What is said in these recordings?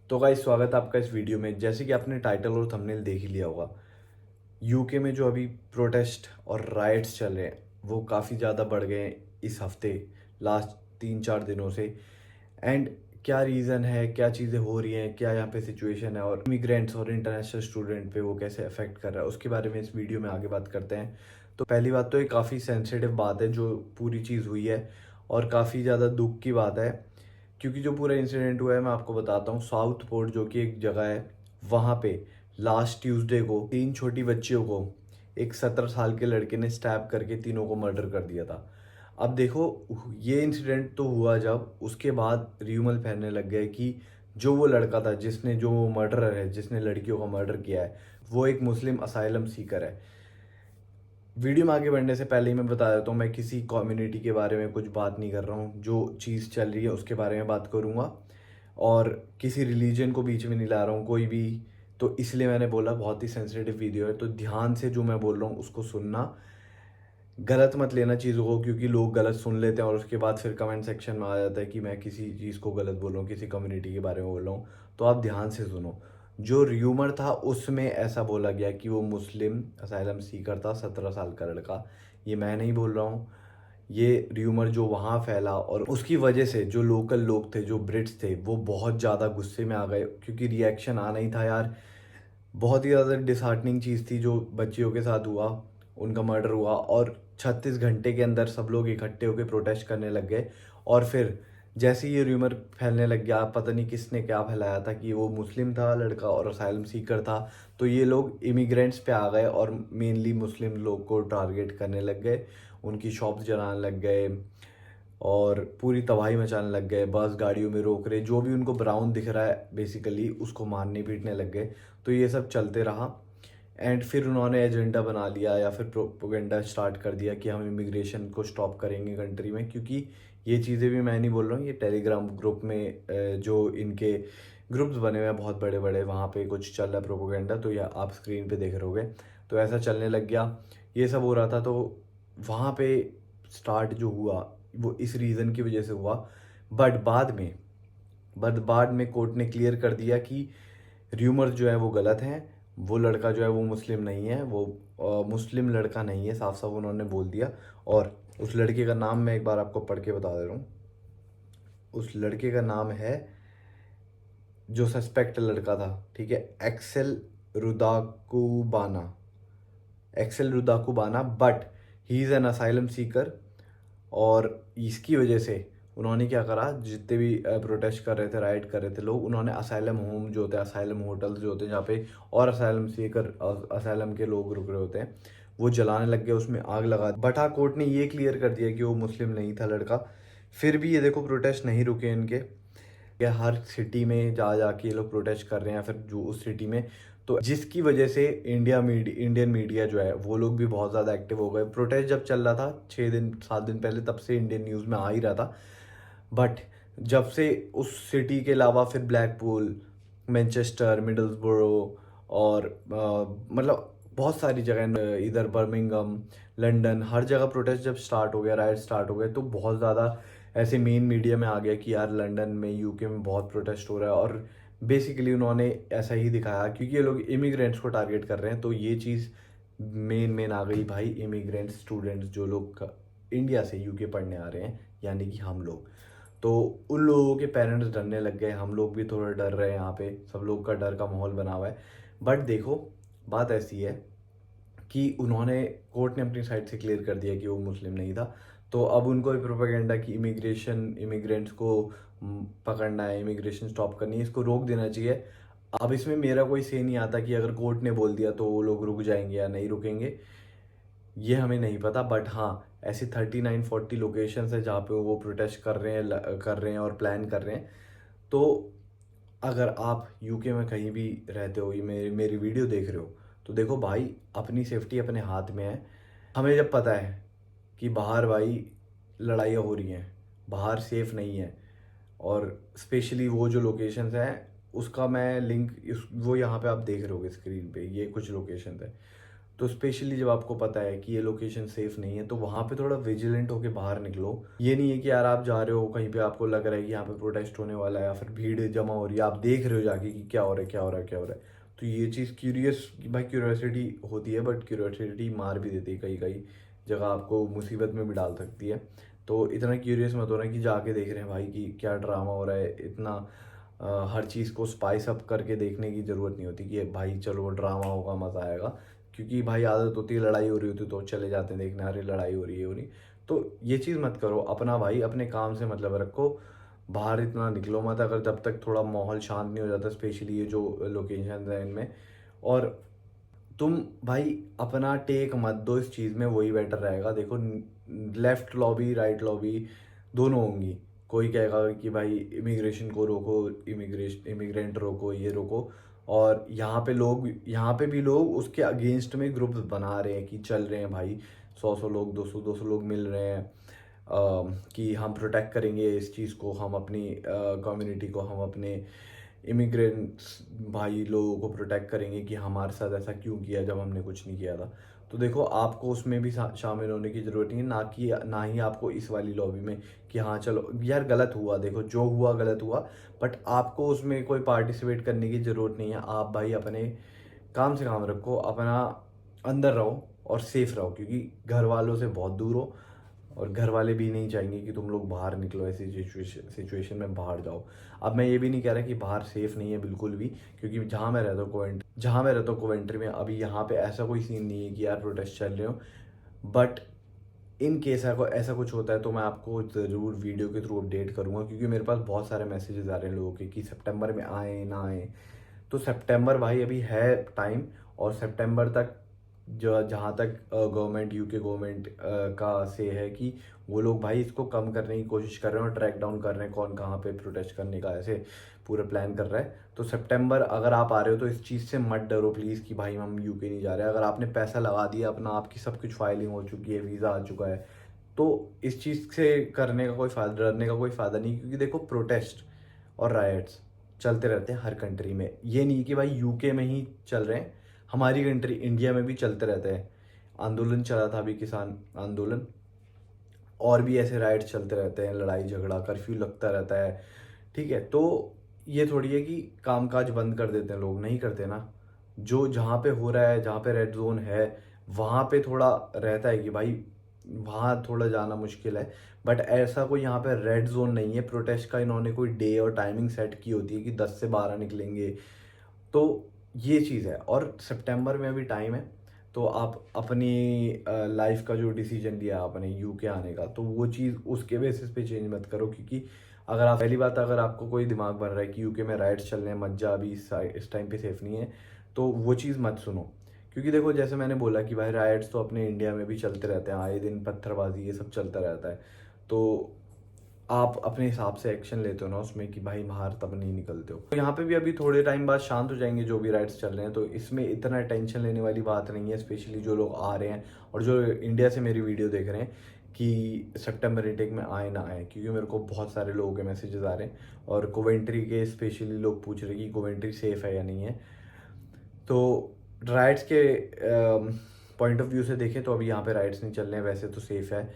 तो गाइस स्वागत है आपका इस वीडियो में। जैसे कि आपने टाइटल और थंबनेल देख ही लिया होगा, यूके में जो अभी प्रोटेस्ट और राइट्स चल रहे हैं वो काफ़ी ज़्यादा बढ़ गए हैं इस हफ्ते, लास्ट 3-4 दिनों से। एंड क्या रीज़न है, क्या चीज़ें हो रही हैं, क्या यहाँ पे सिचुएशन है और इमिग्रेंट्स और इंटरनेशनल स्टूडेंट पे वो कैसे अफेक्ट कर रहा है, उसके बारे में इस वीडियो में आगे बात करते हैं। तो पहली बात तो ये काफ़ी सेंसिटिव बात है जो पूरी चीज़ हुई है और काफ़ी ज़्यादा दुख की बात है, क्योंकि जो पूरा इंसिडेंट हुआ है मैं आपको बताता हूँ। साउथ पोर्ट जो कि एक जगह है, वहाँ पे लास्ट ट्यूसडे को 3 छोटी बच्चियों को एक 17 साल के लड़के ने स्टैब करके तीनों को मर्डर कर दिया था। अब देखो, ये इंसिडेंट तो हुआ जब उसके बाद र्यूमर फैलने लग गए कि जो वो लड़का था जिसने जो मर्डरर है, जिसने लड़कियों का मर्डर किया है, वो एक मुस्लिम असाइलम सीकर है। वीडियो में आगे बढ़ने से पहले ही मैं बता देता हूँ, मैं किसी कम्युनिटी के बारे में कुछ बात नहीं कर रहा हूँ। जो चीज़ चल रही है उसके बारे में बात करूँगा और किसी रिलीजन को बीच में नहीं ला रहा हूँ कोई भी। तो इसलिए मैंने बोला बहुत ही सेंसिटिव वीडियो है, तो ध्यान से जो मैं बोल रहा हूँ उसको सुनना। गलत मत लेना चीज़ों को, क्योंकि लोग गलत सुन लेते हैं और उसके बाद फिर कमेंट सेक्शन में आ जाता है कि मैं किसी चीज़ को गलत बोल रहा हूँ, किसी कम्युनिटी के बारे में बोल रहा हूँ। तो आप ध्यान से सुनो। जो र्यूमर था उसमें ऐसा बोला गया कि वो मुस्लिम असाइलम सीकर था, 17 साल का लड़का। ये मैं नहीं बोल रहा हूँ, ये र्यूमर जो वहाँ फैला और उसकी वजह से जो लोकल लोग थे, जो ब्रिट्स थे, वो बहुत ज़्यादा गुस्से में आ गए, क्योंकि रिएक्शन आना ही था यार। बहुत ही ज़्यादा डिसहार्टनिंग चीज़ थी जो बच्चियों के साथ हुआ, उनका मर्डर हुआ और 36 घंटे के अंदर सब लोग इकट्ठे होकर प्रोटेस्ट करने लग गए। और फिर जैसे ये र्यूमर फैलने लग गया, पता नहीं किसने क्या फैलाया था कि वो मुस्लिम था लड़का और असाइलम सीकर था, तो ये लोग इमिग्रेंट्स पे आ गए और मेनली मुस्लिम लोग को टारगेट करने लग गए, उनकी शॉप्स जलाने लग गए और पूरी तबाही मचाने लग गए। बस गाड़ियों में रोक रहे, जो भी उनको ब्राउन दिख रहा है बेसिकली उसको मारने पीटने लग गए। तो ये सब चलते रहा एंड फिर उन्होंने एजेंडा बना लिया या फिर प्रोपेगेंडा स्टार्ट कर दिया कि हम इमिग्रेशन को स्टॉप करेंगे कंट्री में। क्योंकि ये चीज़ें भी मैं नहीं बोल रहा हूँ, ये टेलीग्राम ग्रुप में जो इनके ग्रुप्स बने हुए हैं बहुत बड़े बड़े, वहाँ पे कुछ चल रहा है प्रोपेगेंडा, तो यह आप स्क्रीन पे देख रहे होगे। तो ऐसा चलने लग गया, ये सब हो रहा था। तो वहाँ पे स्टार्ट जो हुआ वो इस रीज़न की वजह से हुआ। बट बाद में कोर्ट ने क्लियर कर दिया कि र्यूमर्स जो है वो गलत हैं। वो लड़का जो है वो मुस्लिम नहीं है, वो मुस्लिम लड़का नहीं है, साफ साफ उन्होंने बोल दिया। और उस लड़के का नाम मैं एक बार आपको पढ़ के बता दे रहा हूँ। उस लड़के का नाम है, जो सस्पेक्ट लड़का था, ठीक है, Rudakubana Axel Rudakubana. But he is an asylum seeker. और इसकी वजह से उन्होंने क्या करा, जितने भी प्रोटेस्ट कर रहे थे, राइट कर रहे थे लोग, उन्होंने असाइलम होम जो होते हैं, असाइलम होटल्स जो होते हैं जहाँ पे और असाइलम सीकर असाइलम के लोग रुक रहे होते हैं, वो जलाने लग गए, उसमें आग लगा दी। बट हाँ, कोर्ट ने ये क्लियर कर दिया कि वो मुस्लिम नहीं था लड़का। फिर भी ये देखो प्रोटेस्ट नहीं रुके इनके, या हर सिटी में जा जाके ये लोग प्रोटेस्ट कर रहे हैं, फिर जो उस सिटी में, तो जिसकी वजह से इंडियन मीडिया जो है वो लोग भी बहुत ज़्यादा एक्टिव हो गए। प्रोटेस्ट जब चल रहा था 6 दिन 7 दिन पहले, तब से इंडियन न्यूज़ में आ ही रहा था। बट जब से उस सिटी के अलावा फिर ब्लैकपूल, मैनचेस्टर, मिडल्सब्रो और मतलब बहुत सारी जगह, इधर बर्मिंगम, लंदन, हर जगह प्रोटेस्ट जब स्टार्ट हो गया, राइट स्टार्ट हो गए, तो बहुत ज़्यादा ऐसे मेन मीडिया में आ गया कि यार लंदन में, यूके में बहुत प्रोटेस्ट हो रहा है। और बेसिकली उन्होंने ऐसा ही दिखाया, क्योंकि ये लोग इमिग्रेंट्स को टारगेट कर रहे हैं, तो ये चीज़ मेन आ गई भाई। इमिग्रेंट्स स्टूडेंट्स जो लोग इंडिया से यूके पढ़ने आ रहे हैं, यानी कि हम लोग, तो उन लोगों के पेरेंट्स डरने लग गए। हम लोग भी थोड़ा डर रहे हैं, यहाँ पे सब लोग का डर का माहौल बना हुआ है। बट देखो, बात ऐसी है कि उन्होंने, कोर्ट ने अपनी साइड से क्लियर कर दिया कि वो मुस्लिम नहीं था। तो अब उनको भी प्रोपेगेंडा कि इमिग्रेंट्स को पकड़ना है, इमिग्रेशन स्टॉप करनी है, इसको रोक देना चाहिए। अब इसमें मेरा कोई से नहीं आता कि अगर कोर्ट ने बोल दिया तो वो लोग रुक जाएंगे या नहीं रुकेंगे, ये हमें नहीं पता। बट हाँ, ऐसी 39-40 लोकेशंस है जहाँ पे वो प्रोटेस्ट कर रहे हैं और प्लान कर रहे हैं। तो अगर आप यूके में कहीं भी रहते हो, ये मेरी वीडियो देख रहे हो, तो देखो भाई, अपनी सेफ्टी अपने हाथ में है। हमें जब पता है कि बाहर भाई लड़ाइयाँ हो रही हैं, बाहर सेफ नहीं है, और स्पेशली वो जो लोकेशंस हैं उसका मैं लिंक वो यहाँ पे आप देख रहे होगे स्क्रीन पे, ये कुछ लोकेशंस है। तो स्पेशली जब आपको पता है कि ये लोकेशन सेफ नहीं है तो वहाँ पे थोड़ा विजिलेंट होके बाहर निकलो। ये नहीं है कि यार आप जा रहे हो कहीं पे, आपको लग रहा है कि यहाँ पे प्रोटेस्ट होने वाला है या फिर भीड़ जमा हो रही है, आप देख रहे हो जाके कि क्या हो रहा है क्या हो रहा है क्या हो रहा है। तो ये चीज़ भाई क्यूरियोसिटी होती है, बट क्यूरियोसिटी मार भी देती है, कई कई जगह आपको मुसीबत में भी डाल सकती है। तो इतना क्यूरियस मत होना कि जाके देख रहे हैं भाई कि क्या ड्रामा हो रहा है, इतना हर चीज़ को स्पाइस अप करके देखने की ज़रूरत नहीं होती कि भाई चलो ड्रामा होगा मज़ा आएगा। क्योंकि भाई आदत होती है, लड़ाई हो रही होती तो चले जाते हैं देखने, अरे लड़ाई हो रही है हो रही। तो ये चीज़ मत करो, अपना भाई अपने काम से मतलब रखो, बाहर इतना निकलो मत अगर जब तक थोड़ा माहौल शांत नहीं हो जाता, स्पेशली ये जो लोकेशन है इनमें। और तुम भाई अपना टेक मत दो इस चीज़ में, वही बेटर रहेगा। देखो लेफ्ट लॉबी राइट लॉबी दोनों होंगी। कोई कहेगा कि भाई इमिग्रेशन को रोको, इमिग्रेंट रोको, ये रोको। और यहाँ पे भी लोग उसके अगेंस्ट में ग्रुप्स बना रहे हैं कि चल रहे हैं भाई, 100 लोग, 200 लोग मिल रहे हैं कि हम प्रोटेक्ट करेंगे इस चीज़ को, हम अपनी कम्युनिटी को, हम अपने इमिग्रेंट्स भाई लोगों को प्रोटेक्ट करेंगे कि हमारे साथ ऐसा क्यों किया जब हमने कुछ नहीं किया था। तो देखो आपको उसमें भी शामिल होने की ज़रूरत नहीं है, ना ही आपको इस वाली लॉबी में कि हाँ चलो यार गलत हुआ, देखो जो हुआ गलत हुआ, बट आपको उसमें कोई पार्टिसिपेट करने की ज़रूरत नहीं है। आप भाई अपने काम से काम रखो, अपना अंदर रहो और सेफ रहो, क्योंकि घर वालों से बहुत दूर हो और घर वाले भी नहीं चाहेंगे कि तुम लोग बाहर निकलो, ऐसी सिचुएशन में बाहर जाओ। अब मैं ये भी नहीं कह रहा कि बाहर सेफ नहीं है बिल्कुल भी, क्योंकि जहाँ मैं रहता हूँ कोवेंट्री में, अभी यहाँ पे ऐसा कोई सीन नहीं है कि यार प्रोटेस्ट चल रहे हो। बट इन केस ऐसा कुछ होता है तो मैं आपको ज़रूर वीडियो के थ्रू अपडेट करूँगा, क्योंकि मेरे पास बहुत सारे मैसेजेस आ रहे हैं लोगों के कि सितंबर में आए ना आए। तो सितंबर भाई अभी है टाइम, और सितंबर तक जो जहाँ तक गवर्नमेंट, यूके गवर्नमेंट का से है कि वो लोग भाई इसको कम करने की कोशिश कर रहे हैं और ट्रैक डाउन कर रहे हैं कौन कहाँ पे प्रोटेस्ट करने का ऐसे पूरा प्लान कर रहा है। तो सितंबर अगर आप आ रहे हो तो इस चीज़ से मत डरो प्लीज़ कि भाई हम यूके नहीं जा रहे। अगर आपने पैसा लगा दिया अपना, आपकी सब कुछ फाइलिंग हो चुकी है, वीज़ा आ चुका है, तो इस चीज़ से करने का कोई फ़ायदा, डरने का कोई फ़ायदा नहीं, क्योंकि देखो प्रोटेस्ट और राइट्स चलते रहते हैं हर कंट्री में। ये नहीं कि भाई यूके में ही चल रहे हैं, हमारी कंट्री इंडिया में भी चलते रहते हैं। आंदोलन चला था अभी, किसान आंदोलन, और भी ऐसे राइट्स चलते रहते हैं, लड़ाई झगड़ा, कर्फ्यू लगता रहता है। ठीक है, तो ये थोड़ी है कि कामकाज बंद कर देते हैं लोग, नहीं करते ना। जो जहाँ पे हो रहा है, जहाँ पे रेड जोन है, वहाँ पे थोड़ा रहता है कि भाई वहाँ थोड़ा जाना मुश्किल है। बट ऐसा कोई यहाँ पे रेड जोन नहीं है। प्रोटेस्ट का इन्होंने कोई डे और टाइमिंग सेट की होती है कि 10 से 12 निकलेंगे। तो ये चीज़ है, और सितंबर में अभी टाइम है। तो आप अपनी लाइफ का जो डिसीजन लिया आपने यूके आने का, तो वो चीज़ उसके बेसिस पे चेंज मत करो। क्योंकि अगर आप पहली बात, अगर आपको कोई दिमाग बन रहा है कि यूके में राइट्स चल रहे हैं, मत जा, अभी इस टाइम पे सेफ नहीं है, तो वो चीज़ मत सुनो। क्योंकि देखो जैसे मैंने बोला कि भाई राइट्स तो अपने इंडिया में भी चलते रहते हैं, आए दिन पत्थरबाजी ये सब चलता रहता है। तो आप अपने हिसाब से एक्शन लेते हो ना उसमें कि भाई बाहर तब नहीं निकलते हो। तो यहाँ पे भी अभी थोड़े टाइम बाद शांत हो जाएंगे जो भी राइड्स चल रहे हैं, तो इसमें इतना टेंशन लेने वाली बात नहीं है। स्पेशली जो लोग आ रहे हैं और जो इंडिया से मेरी वीडियो देख रहे हैं कि सितंबर इंटेक में आए ना आए, क्योंकि मेरे को बहुत सारे लोगों के मैसेजेस आ रहे हैं और कोवेंट्री के स्पेशली लोग पूछ रहे हैं कि कोवेंट्री सेफ़ है या नहीं है। तो राइट्स के पॉइंट ऑफ व्यू से देखें तो अभी यहाँ पे राइट्स नहीं चल रहे हैं, वैसे तो सेफ़ है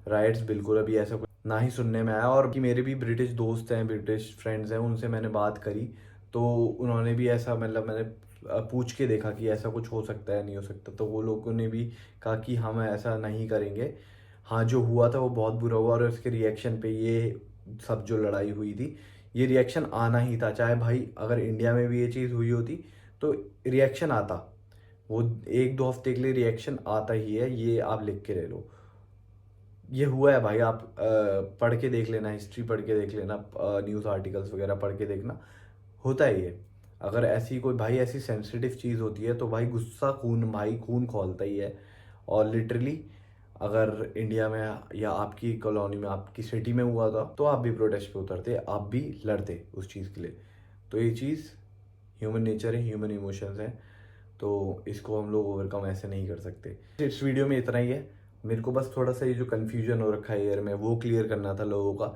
राइट्स बिल्कुल। अभी ऐसा ना ही सुनने में आया। और कि मेरे भी ब्रिटिश दोस्त हैं, ब्रिटिश फ्रेंड्स हैं, उनसे मैंने बात करी तो उन्होंने भी ऐसा, मतलब मैंने पूछ के देखा कि ऐसा कुछ हो सकता है नहीं हो सकता, तो वो लोगों ने भी कहा कि हम ऐसा नहीं करेंगे। हाँ जो हुआ था वो बहुत बुरा हुआ, और उसके रिएक्शन पे ये सब जो लड़ाई हुई थी, ये रिएक्शन आना ही था। चाहे भाई अगर इंडिया में भी ये चीज़ हुई होती तो रिएक्शन आता, वो 1-2 हफ्ते के लिए रिएक्शन आता ही है, ये आप लिख के ले लो। ये हुआ है भाई, आप पढ़ के देख लेना, हिस्ट्री पढ़ के देख लेना, न्यूज़ आर्टिकल्स वगैरह पढ़ के देखना, होता है ये। अगर ऐसी कोई भाई ऐसी सेंसिटिव चीज़ होती है तो भाई गुस्सा खून, भाई खून खौलता ही है। और लिटरली अगर इंडिया में या आपकी कॉलोनी में, आपकी सिटी में हुआ था तो आप भी प्रोटेस्ट पे उतरते, आप भी लड़ते उस चीज़ के लिए। तो ये चीज़ ह्यूमन नेचर है, ह्यूमन इमोशंस है, तो इसको हम लोग ओवरकम ऐसे नहीं कर सकते। इस वीडियो में इतना ही है। मेरे को बस थोड़ा सा ये जो कन्फ्यूजन हो रखा है एयर में, वो क्लियर करना था लोगों का,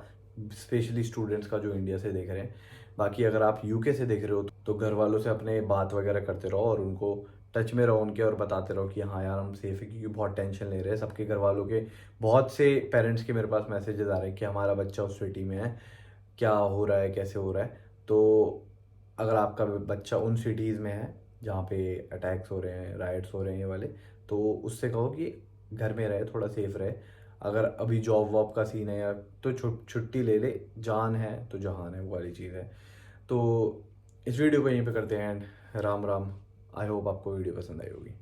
स्पेशली स्टूडेंट्स का जो इंडिया से देख रहे हैं। बाकी अगर आप यूके से देख रहे हो तो घर वालों से अपने बात वगैरह करते रहो और उनको टच में रहो उनके और बताते रहो कि हाँ यार हम सेफ़ है, क्योंकि बहुत टेंशन ले रहे हैं सबके घर वालों के। बहुत से पेरेंट्स के मेरे पास मैसेजेस आ रहे हैं कि हमारा बच्चा उस सिटी में है, क्या हो रहा है, कैसे हो रहा है। तो अगर आपका बच्चा उन सिटीज़ में है जहाँ पे अटैक्स हो रहे हैं, राइट्स हो रहे हैं ये वाले, तो उससे कहो कि घर में रहे, थोड़ा सेफ रहे। अगर अभी जॉब वॉब का सीन है या तो छुट्टी ले ले, जान है तो जहान है, वो वाली चीज़ है। तो इस वीडियो को यहीं पे करते हैं and Ram Ram. I hope आपको वीडियो पसंद आई होगी।